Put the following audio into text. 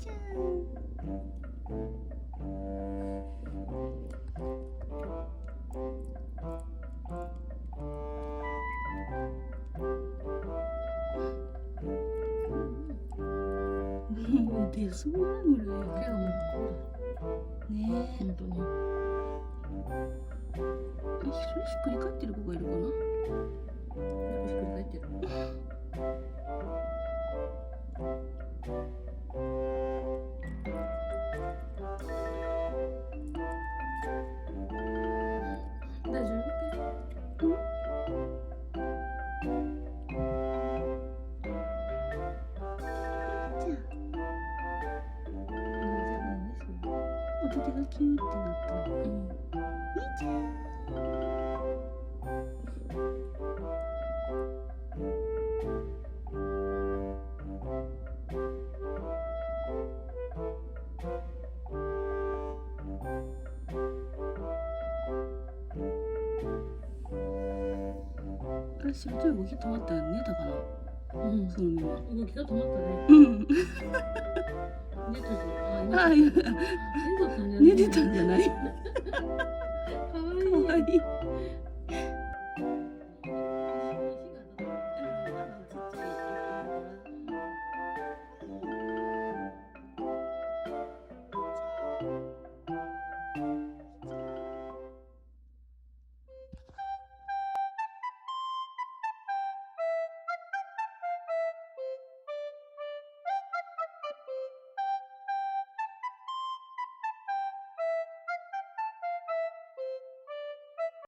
ちゃん。出そうなぐらい。ねえ、本当に。ひっくり返ってる子がいるかな。ひっくり返ってる。大丈夫？お手手がキューってなった。みーちゃん。あれ、しぶとい動き止まったら寝たかな。うん、そのまま。動きが止まったね。うん。寝てた。寝てたんじゃない。かわいい。